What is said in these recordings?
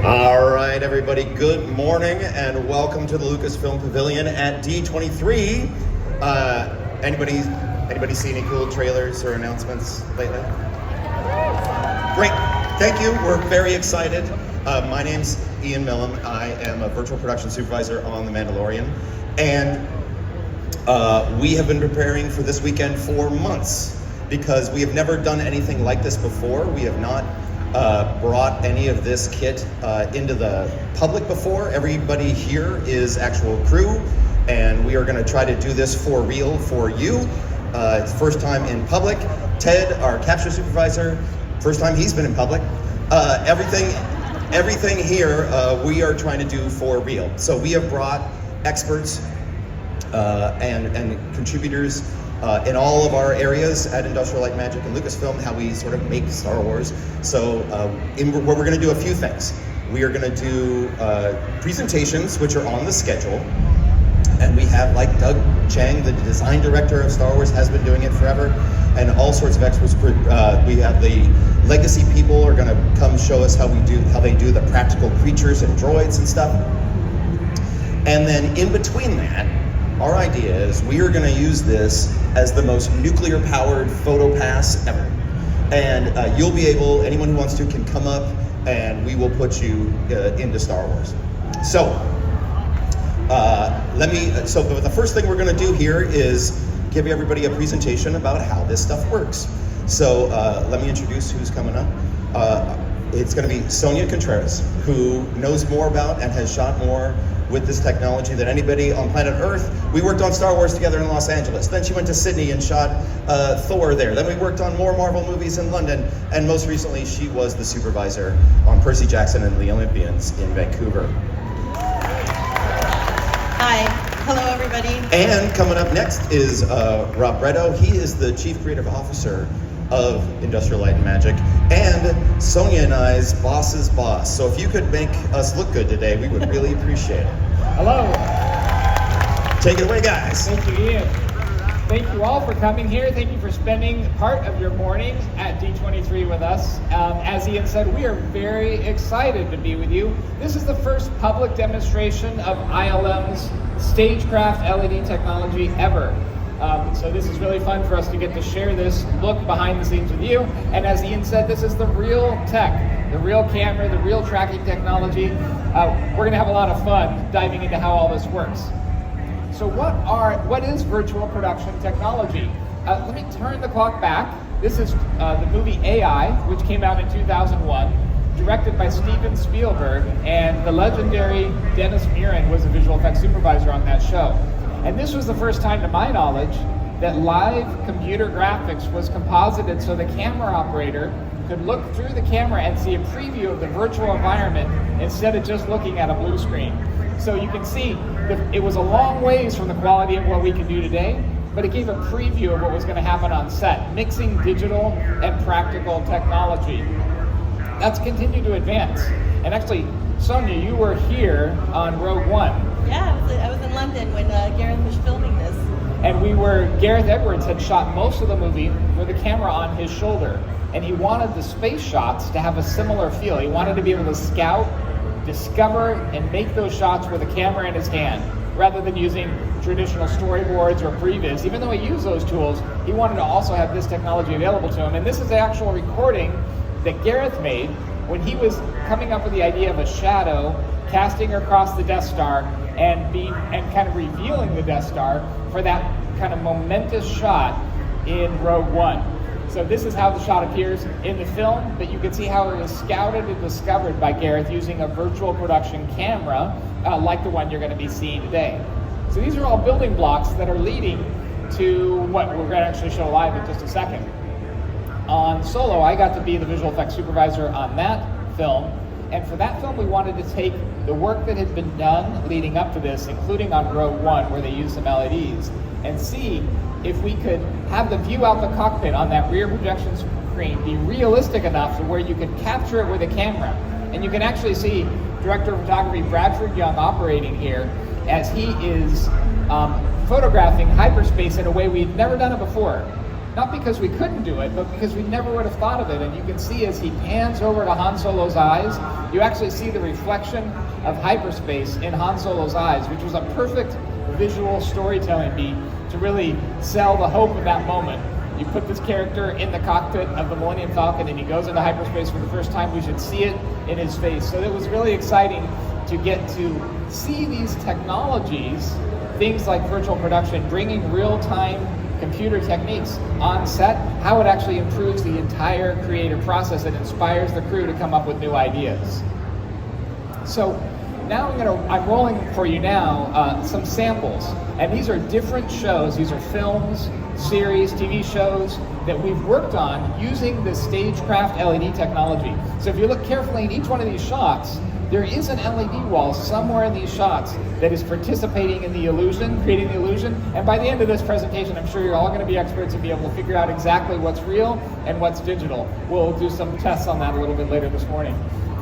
All right, everybody, good morning and welcome to the Lucasfilm Pavilion at D23. Anybody see any cool trailers or announcements lately? Great, thank you. We're very excited. My name's Ian Millam. I am a virtual production supervisor on The Mandalorian, and we have been preparing for this weekend for months because we have never done anything like this before. We have not brought any of this kit into the public before. Everybody here is actual crew, and we are going to try to do this for real for you. It's first time in public. Ted, our capture supervisor, first time he's been in public. Everything here we are trying to do for real. So we have brought experts and contributors in all of our areas at Industrial Light and Magic and Lucasfilm, how we sort of make Star Wars. So we're going to do a few things. We are going to do presentations, which are on the schedule. And we have, like, Doug Chang, the design director of Star Wars, has been doing it forever, and all sorts of experts. We have the legacy people are going to come show us how they do the practical creatures and droids and stuff. And then in between that, our idea is we are going to use this as the most nuclear-powered photo pass ever. And you'll be able, anyone who wants to can come up and we will put you into Star Wars. So, the first thing we're going to do here is give everybody a presentation about how this stuff works. So let me introduce who's coming up. It's going to be Sonia Contreras, who knows more about and has shot more with this technology than anybody on planet Earth. We worked on Star Wars together in Los Angeles. Then she went to Sydney and shot Thor there. Then we worked on more Marvel movies in London. And most recently, she was the supervisor on Percy Jackson and the Olympians in Vancouver. Hi. Hello, everybody. And coming up next is Rob Bretto. He is the Chief Creative Officer of Industrial Light and Magic, and Sonia and I's boss's boss. So if you could make us look good today, we would really appreciate it. Hello. Take it away, guys. Thank you, Ian. Thank you all for coming here. Thank you for spending part of your morning at D23 with us. As Ian said, we are very excited to be with you. This is the first public demonstration of ILM's StageCraft LED technology ever. So this is really fun for us to get to share this look behind the scenes with you. And as Ian said, this is the real tech, the real camera, the real tracking technology. We're going to have a lot of fun diving into how all this works. So what is virtual production technology? Let me turn the clock back. This is the movie AI, which came out in 2001, directed by Steven Spielberg, and the legendary Dennis Muren was a visual effects supervisor on that show. And this was the first time, to my knowledge, that live computer graphics was composited so the camera operator could look through the camera and see a preview of the virtual environment instead of just looking at a blue screen. So you can see that it was a long ways from the quality of what we can do today, but it gave a preview of what was going to happen on set, mixing digital and practical technology. That's continued to advance. And actually, Sonia, you were here on Rogue One. Yeah, I was in London when Gareth was filming this. And Gareth Edwards had shot most of the movie with the camera on his shoulder. And he wanted the space shots to have a similar feel. He wanted to be able to scout, discover, and make those shots with a camera in his hand, rather than using traditional storyboards or previs. Even though he used those tools, he wanted to also have this technology available to him. And this is the actual recording that Gareth made when he was coming up with the idea of a shadow casting across the Death Star and kind of revealing the Death Star for that kind of momentous shot in Rogue One. So this is how the shot appears in the film, but you can see how it was scouted and discovered by Gareth using a virtual production camera like the one you're going to be seeing today. So these are all building blocks that are leading to what we're going to actually show live in just a second. On Solo, I got to be the visual effects supervisor on that film, and for that film we wanted to take the work that had been done leading up to this, including on Rogue One where they used some LEDs, and see if we could have the view out the cockpit on that rear projection screen be realistic enough to where you could capture it with a camera. And you can actually see Director of Photography Bradford Young operating here as he is photographing hyperspace in a way we've never done it before. not because we couldn't do it, but because we never would have thought of it. And you can see as he pans over to Han Solo's eyes, you actually see the reflection of hyperspace in Han Solo's eyes, which was a perfect visual storytelling beat to really sell the hope of that moment. You put this character in the cockpit of the Millennium Falcon and he goes into hyperspace for the first time. We should see it in his face. So it was really exciting to get to see these technologies, things like virtual production, bringing real-time computer techniques on set, how it actually improves the entire creative process and inspires the crew to come up with new ideas. So now I'm rolling for you now some samples, and these are different shows. These are films, series, TV shows that we've worked on using the StageCraft LED technology. So if you look carefully in each one of these shots, there is an LED wall somewhere in these shots that is participating in the illusion, creating the illusion. And by the end of this presentation, I'm sure you're all going to be experts and be able to figure out exactly what's real and what's digital. We'll do some tests on that a little bit later this morning.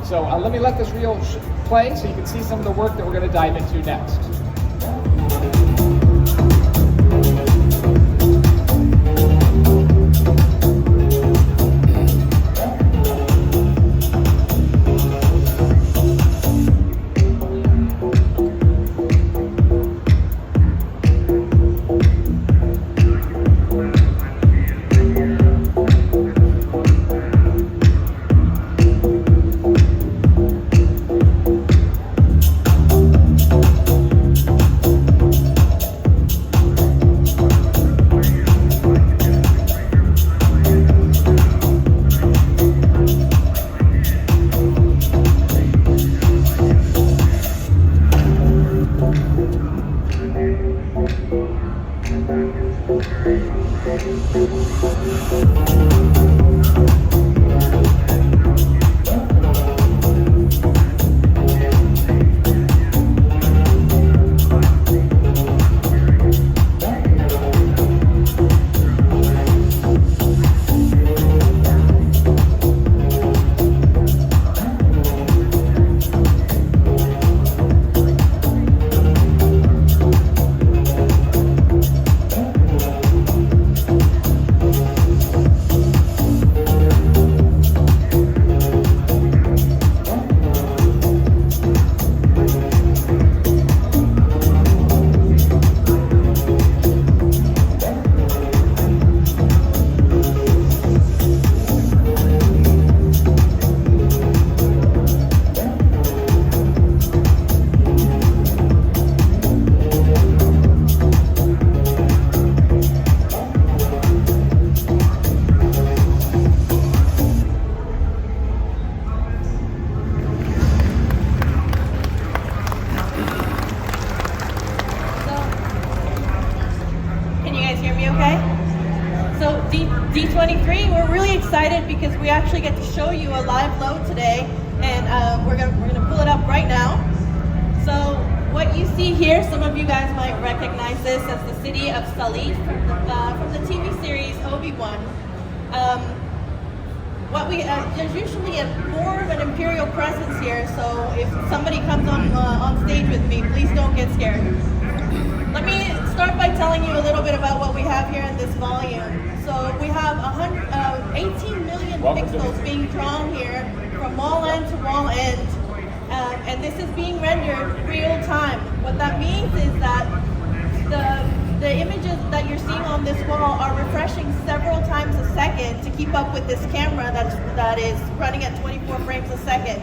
So let me let this reel play so you can see some of the work that we're going to dive into next. D23, we're really excited because we actually get to show you a live load today, and we're gonna pull it up right now. So what you see here, some of you guys might recognize this as the city of Sully from the TV series Obi-Wan. There's usually more of an imperial presence here, so if somebody comes on stage with me, please don't get scared. Let me start by telling you a little bit about what we have here in this volume. So we have 18 million pixels being drawn here from wall end to wall end, and this is being rendered real time. What that means is that the images that you're seeing on this wall are refreshing several times a second to keep up with this camera that is running at 24 frames a second.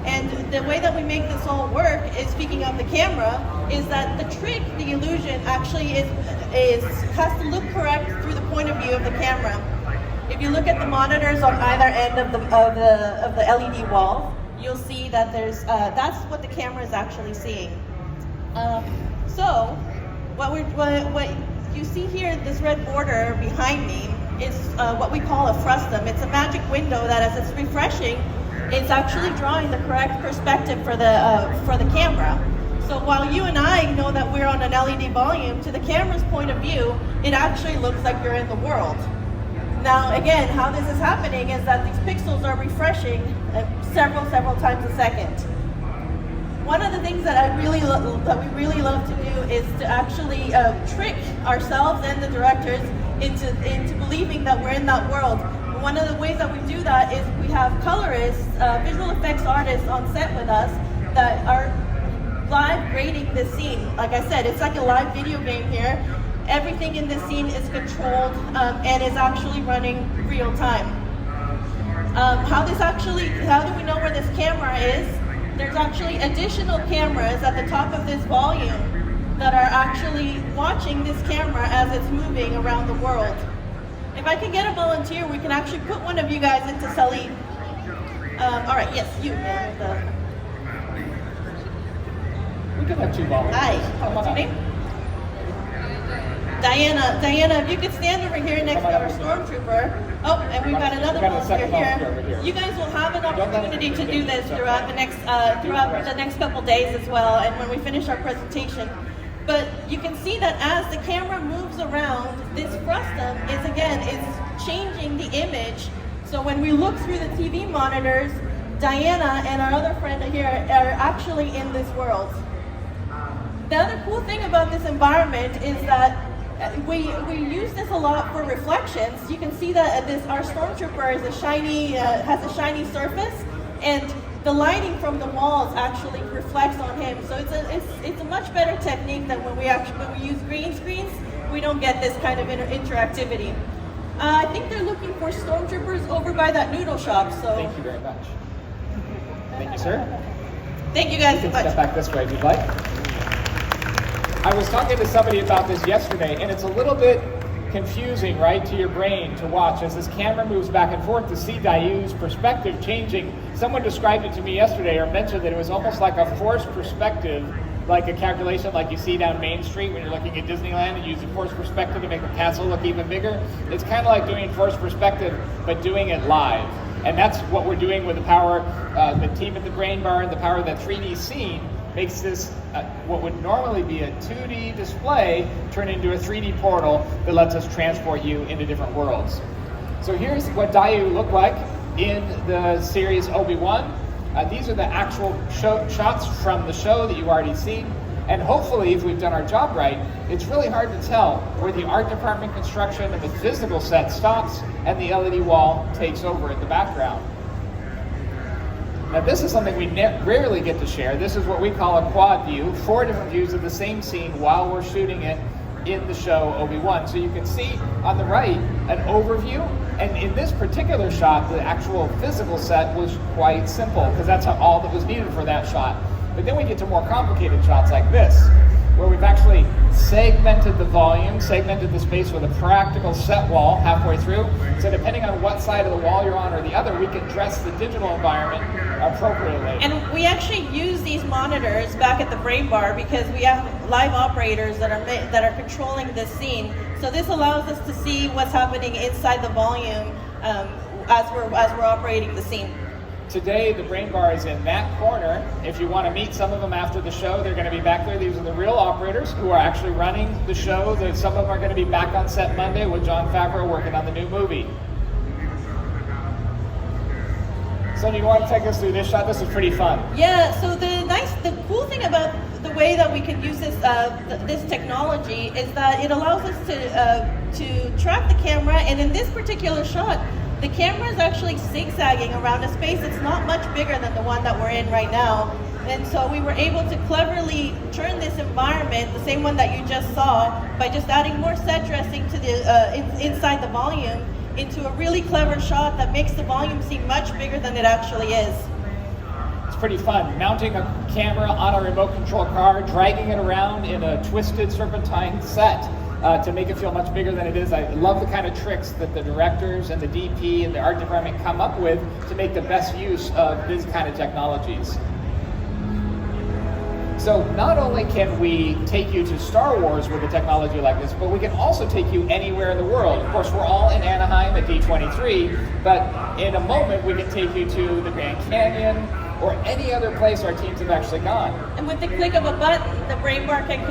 And the way that we make this all work is, speaking of the camera, is that the trick, the illusion, actually has to look correct through the point of view of the camera. If you look at the monitors on either end of the LED wall, you'll see that that's what the camera is actually seeing. So what you see here, this red border behind me, is what we call a frustum. It's a magic window that, as it's refreshing, it's actually drawing the correct perspective for the camera. So while you and I know that we're on an LED volume, to the camera's point of view, it actually looks like you're in the world. Now again, how this is happening is that these pixels are refreshing several times a second. One of the things that we really love to do is to actually trick ourselves and the directors into believing that we're in that world. One of the ways that we do that is we have colorists, visual effects artists on set with us that are live grading this scene. Like I said, it's like a live video game here. Everything in this scene is controlled and is actually running real time. How do we know where this camera is? There's actually additional cameras at the top of this volume that are actually watching this camera as it's moving around the world. If I can get a volunteer, we can actually put one of you guys into Sully. All right, yes, you, man. We can have two volunteers. Hi, what's your name? Diana, if you could stand over here next to our stormtrooper. Oh, and we've got another volunteer here. You guys will have an opportunity to do this throughout the next couple days as well, and when we finish our presentation. But you can see that as the camera moves around, this frustum is changing the image. So when we look through the TV monitors, Diana and our other friend here are actually in this world. The other cool thing about this environment is that we use this a lot for reflections. You can see that our stormtrooper is has a shiny surface, and the lighting from the walls actually reflects on him. So it's a much better technique than when we use green screens. We don't get this kind of interactivity. I think they're looking for stormtroopers over by that noodle shop. So thank you very much. Thank you, sir. Thank you guys so much. Step back this way if you'd like. I was talking to somebody about this yesterday, and it's a little bit confusing, right, to your brain to watch as this camera moves back and forth to see Dayu's perspective changing. Someone described it to me yesterday or mentioned that it was almost like a forced perspective, like a calculation like you see down Main Street when you're looking at Disneyland and you use a forced perspective to make the castle look even bigger. It's kind of like doing forced perspective, but doing it live. And that's what we're doing with the power, the team at the Brain Bar and the power of that 3D scene makes this, what would normally be a 2D display, turn into a 3D portal that lets us transport you into different worlds. So here's what Dayu looked like in the series Obi-Wan. These are the actual shots from the show that you've already seen. And hopefully, if we've done our job right, it's really hard to tell where the art department construction and the physical set stops and the LED wall takes over in the background. Now this is something we rarely get to share. This is what we call a quad view, 4 different views of the same scene while we're shooting it in the show Obi-Wan. So you can see on the right an overview, and in this particular shot, the actual physical set was quite simple because that's all that was needed for that shot. But then we get to more complicated shots like this, where we've actually segmented the volume, segmented the space with a practical set wall halfway through. So depending on what side of the wall you're on or the other, we can dress the digital environment appropriately. And we actually use these monitors back at the Brain Bar because we have live operators that are controlling this scene. So this allows us to see what's happening inside the volume as we're operating the scene. Today, the Brain Bar is in that corner. If you want to meet some of them after the show, they're going to be back there. These are the real operators who are actually running the show. Some of them are going to be back on set Monday with Jon Favreau working on the new movie. So do you want to take us through this shot? This is pretty fun. Yeah, so the cool thing about the way that we can use this technology is that it allows us to track the camera, and in this particular shot, the camera is actually zigzagging around a space that's not much bigger than the one that we're in right now. And so we were able to cleverly turn this environment, the same one that you just saw, by just adding more set dressing to the inside the volume, into a really clever shot that makes the volume seem much bigger than it actually is. It's pretty fun. Mounting a camera on a remote control car, dragging it around in a twisted serpentine set to make it feel much bigger than it is. I love the kind of tricks that the directors and the DP and the art department come up with to make the best use of these kind of technologies. So not only can we take you to Star Wars with a technology like this, but we can also take you anywhere in the world. Of course, we're all in Anaheim at D23, but in a moment we can take you to the Grand Canyon or any other place our teams have actually gone. And with the click of a button, the Brain Bar can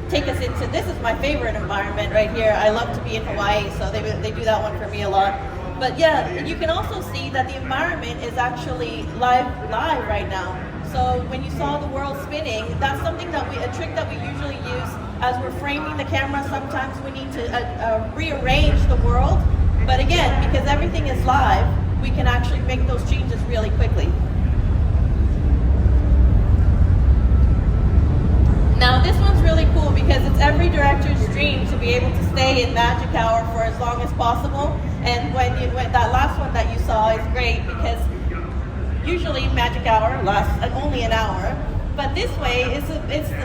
take us into, this is my favorite environment right here. I love to be in Hawaii, so they do that one for me a lot. But yeah, you can also see that the environment is actually live right now. So when you saw the world spinning, that's something a trick that we usually use As we're framing the camera, sometimes we need to rearrange the world. But again, because everything is live, we can actually make those changes really quickly. Now this one's really cool because it's every director's dream to be able to stay in Magic Hour for as long as possible. And when that last one that you saw is great because usually Magic Hour lasts only an hour. But this way,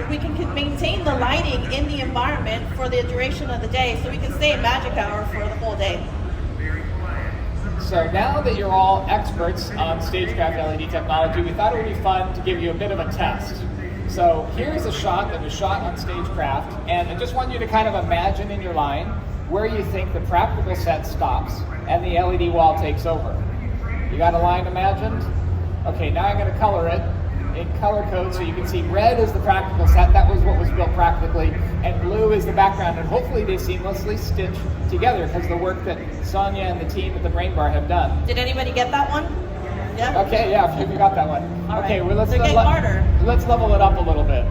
we can maintain the lighting in the environment for the duration of the day, so we can stay in Magic Hour for the whole day. So now that you're all experts on StageCraft LED technology, we thought it would be fun to give you a bit of a test. So here's a shot that was shot on StageCraft, and I just want you to kind of imagine in your line where you think the practical set stops and the LED wall takes over. You got a line imagined? Okay, now I'm going to color it in color code so you can see red is the practical set, that was what was built practically, and blue is the background, and hopefully they seamlessly stitch together because the work that Sonia and the team at the Brain Bar have done. Did anybody get that one? Yeah? Okay, yeah, we got that one. All okay, right. well, let's level it up a little bit.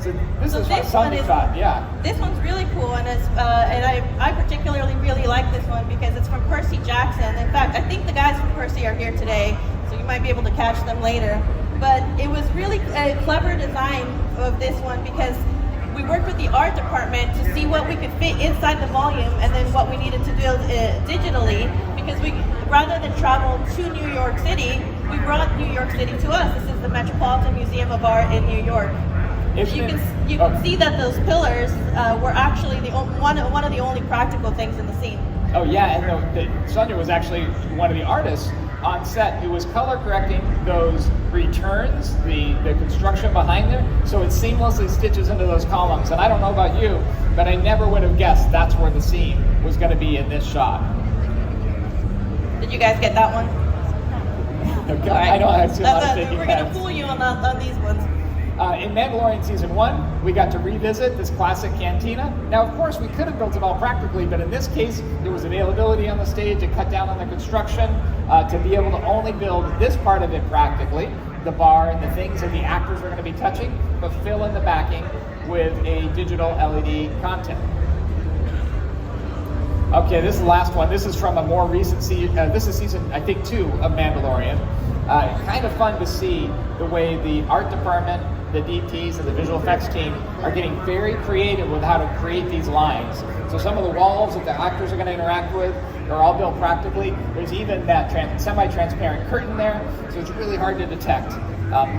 So this is my Sonia shot, yeah. This one's really cool, and I particularly really like this one because it's from Percy Jackson. In fact, I think the guys from Percy are here today, so you might be able to catch them later. But it was really a clever design of this one because we worked with the art department to see what we could fit inside the volume and then what we needed to build digitally, because rather than travel to New York City, we brought New York City to us. This is the Metropolitan Museum of Art in New York. You can see that those pillars were actually one of the only practical things in the scene. Oh yeah, and Sonia was actually one of the artists on set who was color correcting those returns, the construction behind there, so it seamlessly stitches into those columns. And I don't know about you, but I never would have guessed that's where the seam was going to be in this shot. Did you guys get that one? Okay, right. I know I see a lot of shaking We're going to fool you on these ones. In Mandalorian Season 1, we got to revisit this classic cantina. Now, of course, we could have built it all practically, but in this case, there was availability on the stage to cut down on the construction, to be able to only build this part of it practically, the bar and the things that the actors are going to be touching, but fill in the backing with a digital LED content. Okay, this is the last one. This is from a more recent season. This is season, I think, 2 of Mandalorian. Kind of fun to see the way the art department, the DPs, and the visual effects team are getting very creative with how to create these lines. So some of the walls that the actors are going to interact with are all built practically. There's even that semi-transparent curtain there, so it's really hard to detect.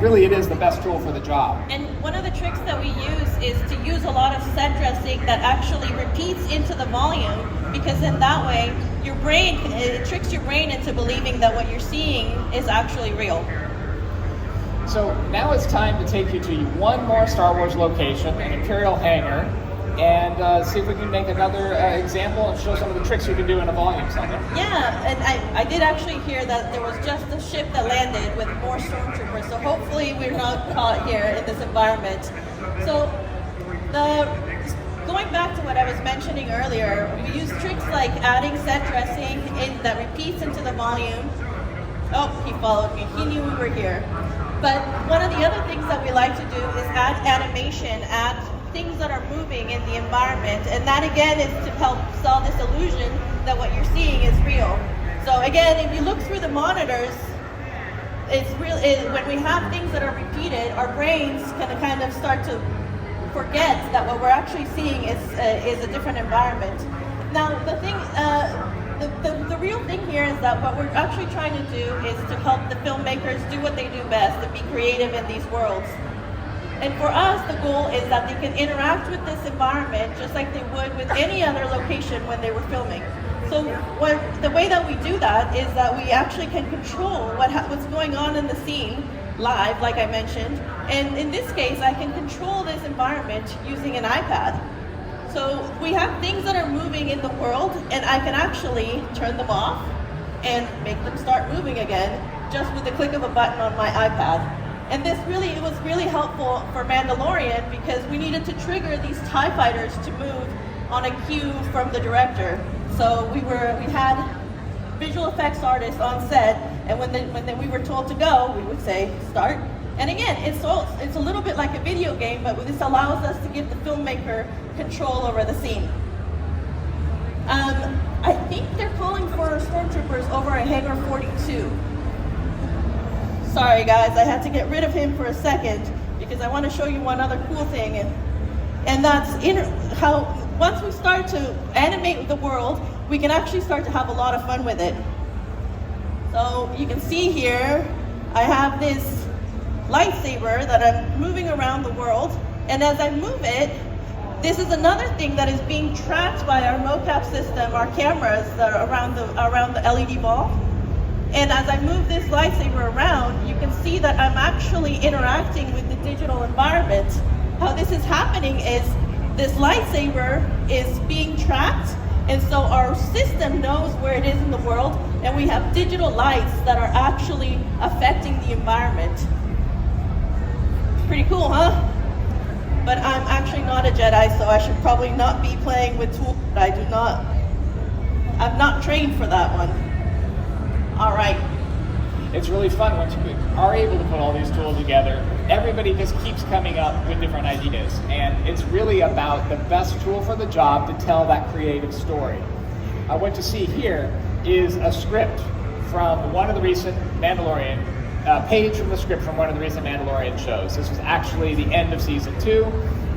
Really, it is the best tool for the job. And one of the tricks that we use is to use a lot of set dressing that actually repeats into the volume, because in that way, it tricks your brain into believing that what you're seeing is actually real. So now it's time to take you to one more Star Wars location, an Imperial hangar, and see if we can make another example and show some of the tricks you can do in a volume something. Yeah, and I did actually hear that there was just a ship that landed with more stormtroopers, so hopefully we're not caught here in this environment. So going back to what I was mentioning earlier, we use tricks like adding set dressing that repeats into the volume. Oh, he followed me. He knew we were here. But one of the other things that we like to do is add animation, add things that are moving in the environment, and that again is to help sell this illusion that what you're seeing is real. So again, if you look through the monitors, it's real. When we have things that are repeated, our brains can kind of start to forget that what we're actually seeing is a different environment. Now, the thing, the real thing here is that what we're actually trying to do is to help the filmmakers do what they do best, to be creative in these worlds. And for us, the goal is that they can interact with this environment just like they would with any other location when they were filming. So the way that we do that is that we actually can control what's going on in the scene live, like I mentioned. And in this case, I can control this environment using an iPad. So we have things that are moving in the world, and I can actually turn them off and make them start moving again just with the click of a button on my iPad. And it was really helpful for Mandalorian because we needed to trigger these TIE fighters to move on a cue from the director. So we had visual effects artists on set, and when we were told to go, we would say start, And again, it's a little bit like a video game, but this allows us to give the filmmaker control over the scene. I think they're calling for stormtroopers over at Hangar 42. Sorry guys, I had to get rid of him for a second because I want to show you one other cool thing, and that's how once we start to animate the world, we can actually start to have a lot of fun with it. So you can see here, I have this lightsaber that I'm moving around the world, and as I move it, this is another thing that is being tracked by our mocap system, our cameras that are around the LED ball. And as I move this lightsaber around, you can see that I'm actually interacting with the digital environment. How this is happening is this lightsaber is being tracked, and so our system knows where it is in the world, and we have digital lights that are actually affecting the environment. Pretty cool, huh? But I'm actually not a Jedi, so I should probably not be playing with tools that I'm not trained for that one. All right. It's really fun once you are able to put all these tools together. Everybody just keeps coming up with different ideas, and it's really about the best tool for the job to tell that creative story. What you see here is a script from one of the recent Mandalorian, page from the script from one of the recent Mandalorian shows. This was actually the end of season 2,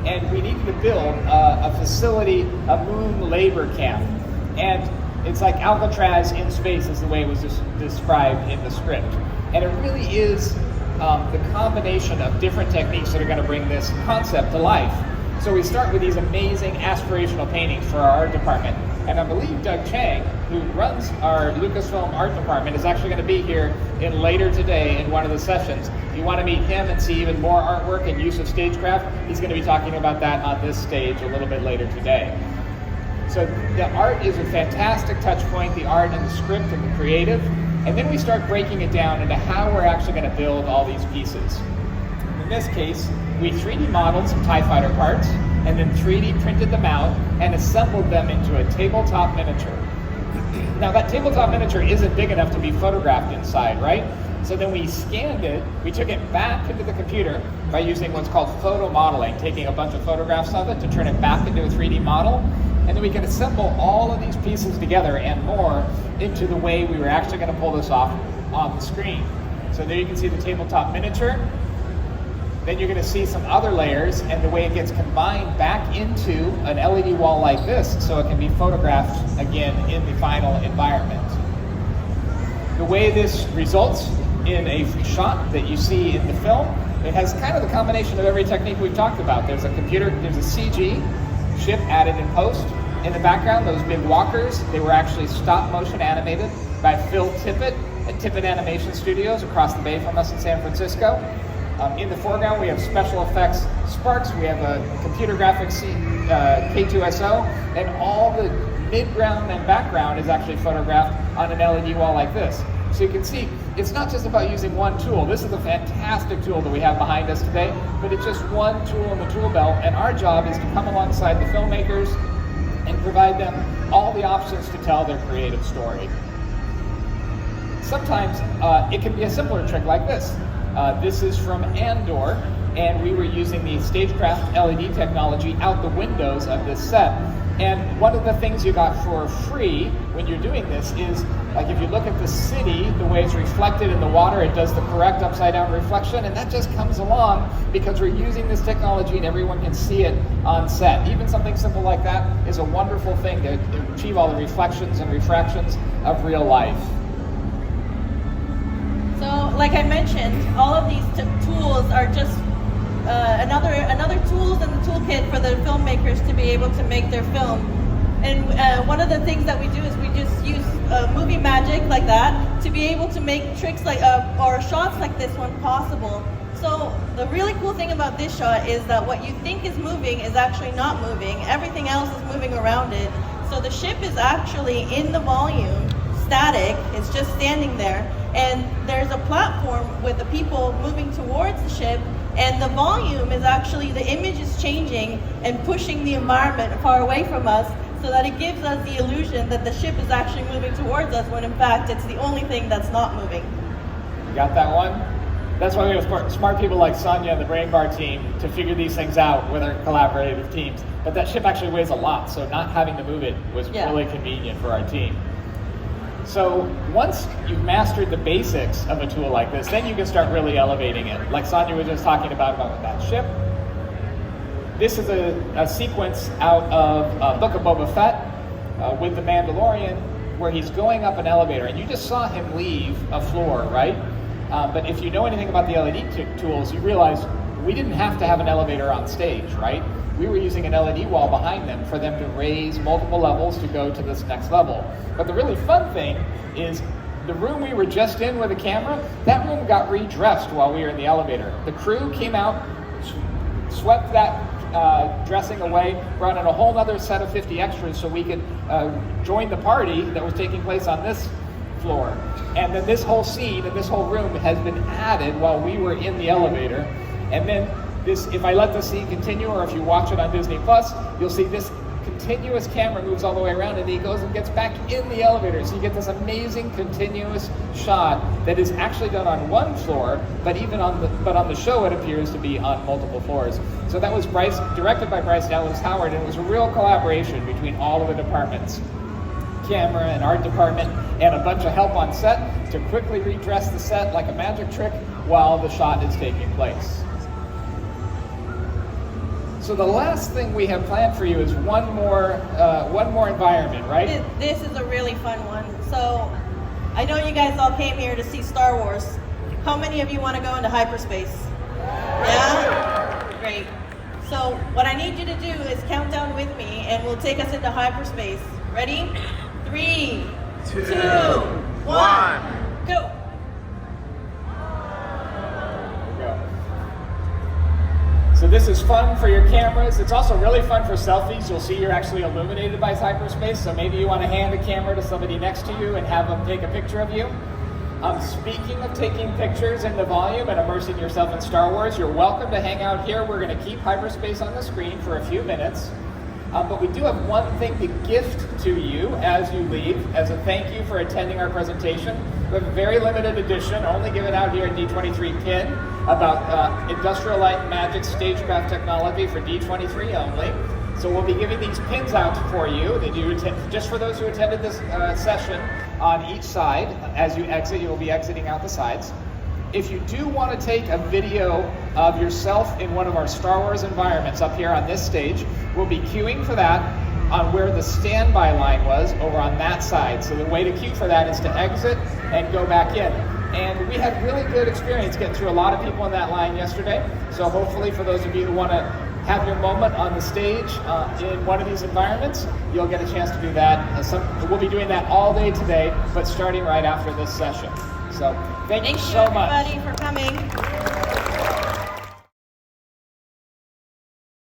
and we needed to build a facility, a moon labor camp. And it's like Alcatraz in space is the way it was described in the script. And it really is the combination of different techniques that are going to bring this concept to life. So we start with these amazing aspirational paintings for our art department. And I believe Doug Chang, who runs our Lucasfilm art department, is actually going to be here later today in one of the sessions. If you want to meet him and see even more artwork and use of StageCraft, he's going to be talking about that on this stage a little bit later today. So the art is a fantastic touch point, the art and the script and the creative, and then we start breaking it down into how we're actually going to build all these pieces. In this case, we 3D modeled some TIE fighter parts, and then 3D printed them out and assembled them into a tabletop miniature. Now that tabletop miniature isn't big enough to be photographed inside, right? So then we scanned it, we took it back into the computer by using what's called photo modeling, taking a bunch of photographs of it to turn it back into a 3D model. And then we can assemble all of these pieces together and more into the way we were actually going to pull this off on the screen. So there you can see the tabletop miniature. Then you're going to see some other layers and the way it gets combined back into an LED wall like this so it can be photographed again in the final environment. The way this results in a shot that you see in the film, it has kind of the combination of every technique we've talked about. There's a CG ship added in post. In the background, those big walkers, they were actually stop motion animated by Phil Tippett at Tippett Animation Studios across the bay from us in San Francisco. In the foreground, we have special effects sparks, we have a computer graphics K2SO, and all the midground and background is actually photographed on an LED wall like this. So you can see, it's not just about using one tool. This is a fantastic tool that we have behind us today, but it's just one tool in the tool belt, and our job is to come alongside the filmmakers and provide them all the options to tell their creative story. Sometimes it can be a simpler trick like this. This is from Andor, and we were using the StageCraft LED technology out the windows of this set. And one of the things you got for free when you're doing this is, like if you look at the city, the way it's reflected in the water, it does the correct upside down reflection, and that just comes along because we're using this technology and everyone can see it on set. Even something simple like that is a wonderful thing to achieve all the reflections and refractions of real life. So, like I mentioned, all of these tools are just another tools in the toolkit for the filmmakers to be able to make their film. And one of the things that we do is we just use movie magic like that to be able to make tricks like or shots like this one possible. So the really cool thing about this shot is that what you think is moving is actually not moving. Everything else is moving around it. So the ship is actually in the volume, static, it's just standing there. And there's a platform with the people moving towards the ship, and the volume is actually, the image is changing and pushing the environment far away from us so that it gives us the illusion that the ship is actually moving towards us when in fact it's the only thing that's not moving. You got that one? That's why we have smart people like Sonia and the Brain Bar team to figure these things out with our collaborative teams. But that ship actually weighs a lot, so not having to move it was really convenient for our team. So once you've mastered the basics of a tool like this, then you can start really elevating it. Like Sonia was just talking about that ship. This is a sequence out of Book of Boba Fett with the Mandalorian, where he's going up an elevator, and you just saw him leave a floor, right? But if you know anything about the LED tools, you realize we didn't have to have an elevator on stage, right? We were using an LED wall behind them for them to raise multiple levels to go to this next level. But the really fun thing is the room we were just in with the camera, that room got redressed while we were in the elevator. The crew came out, swept that dressing away, brought in a whole other set of 50 extras so we could join the party that was taking place on this floor. And then this whole scene and this whole room has been added while we were in the elevator. And then this, if I let the scene continue, or if you watch it on Disney Plus, you'll see this continuous camera moves all the way around, and he goes and gets back in the elevator. So you get this amazing continuous shot that is actually done on one floor, but on the show it appears to be on multiple floors. So that was directed by Bryce Dallas Howard, and it was a real collaboration between all of the departments. Camera and art department, and a bunch of help on set to quickly redress the set like a magic trick while the shot is taking place. So the last thing we have planned for you is one more environment, right? This is a really fun one. So I know you guys all came here to see Star Wars. How many of you want to go into hyperspace? Yeah? Great. So what I need you to do is count down with me, and we'll take us into hyperspace. Ready? 3, 2, 1, go! So this is fun for your cameras. It's also really fun for selfies. You'll see you're actually illuminated by hyperspace, so maybe you want to hand a camera to somebody next to you and have them take a picture of you. Speaking of taking pictures in the volume and immersing yourself in Star Wars, you're welcome to hang out here. We're going to keep hyperspace on the screen for a few minutes. But we do have one thing to gift to you as you leave, as a thank you for attending our presentation. We have a very limited edition, only given out here at D23 pin, about Industrial Light and Magic StageCraft technology for D23 only. So we'll be giving these pins out for you, that you just for those who attended this session on each side. As you exit, you will be exiting out the sides. If you do want to take a video of yourself in one of our Star Wars environments up here on this stage, we'll be queuing for that on where the standby line was over on that side. So the way to queue for that is to exit and go back in. And we had really good experience getting through a lot of people in that line yesterday. So hopefully for those of you who want to have your moment on the stage in one of these environments, you'll get a chance to do that. We'll be doing that all day today, but starting right after this session. So thank you so much. Thank you everybody for coming.